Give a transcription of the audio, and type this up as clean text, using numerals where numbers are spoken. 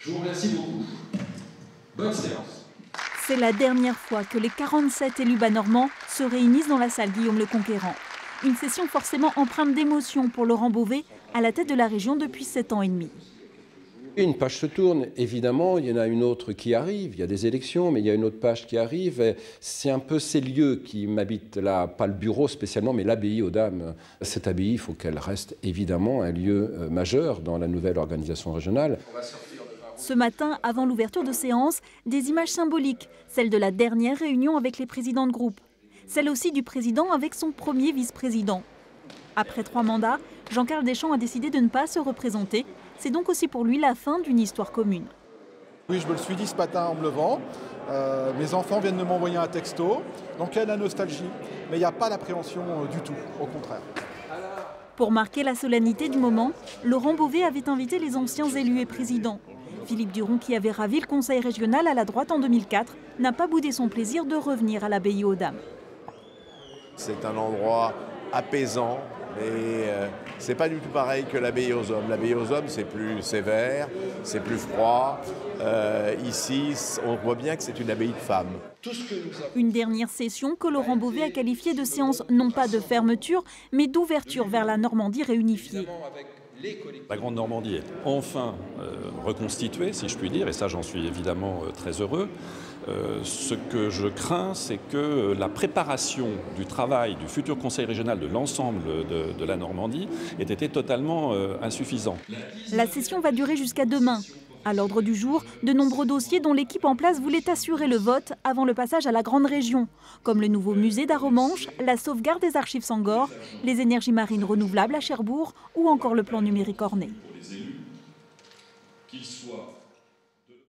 Je vous remercie beaucoup. Bonne séance. C'est la dernière fois que les 47 élus bas-normands se réunissent dans la salle Guillaume le Conquérant. Une session forcément empreinte d'émotion pour Laurent Beauvais, à la tête de la région depuis 7 ans et demi. Une page se tourne, évidemment, il y en a une autre qui arrive, il y a des élections, mais il y a une autre page qui arrive. C'est un peu ces lieux qui m'habitent là, pas le bureau spécialement, mais l'abbaye aux Dames. Cette abbaye, il faut qu'elle reste évidemment un lieu majeur dans la nouvelle organisation régionale. Ce matin, avant l'ouverture de séance, des images symboliques, celle de la dernière réunion avec les présidents de groupe, celle aussi du président avec son premier vice-président. Après 3 mandats, Jean-Carl Deschamps a décidé de ne pas se représenter. C'est donc aussi pour lui la fin d'une histoire commune. Oui, je me le suis dit ce matin en me levant. Mes enfants viennent de m'envoyer un texto. Donc il y a la nostalgie, mais il n'y a pas l'appréhension du tout, au contraire. Pour marquer la solennité du moment, Laurent Beauvais avait invité les anciens élus et présidents. Philippe Duron, qui avait ravi le conseil régional à la droite en 2004, n'a pas boudé son plaisir de revenir à l'abbaye aux Dames. C'est un endroit apaisant, mais c'est pas du tout pareil que l'abbaye aux Hommes. L'abbaye aux Hommes, c'est plus sévère, c'est plus froid. Ici, on voit bien que c'est une abbaye de femmes. Une dernière session que Laurent Beauvais a qualifiée de séance non pas de fermeture, mais d'ouverture vers la Normandie réunifiée. La Grande Normandie est enfin reconstituée, si je puis dire, et ça j'en suis évidemment très heureux. Ce que je crains, c'est que la préparation du travail du futur conseil régional de l'ensemble de la Normandie ait été totalement insuffisant. La session va durer jusqu'à demain. À l'ordre du jour, de nombreux dossiers dont l'équipe en place voulait assurer le vote avant le passage à la grande région, comme le nouveau musée d'Arromanches, la sauvegarde des archives Sangor, les énergies marines renouvelables à Cherbourg ou encore le plan numérique Ornay. Qu'ils soient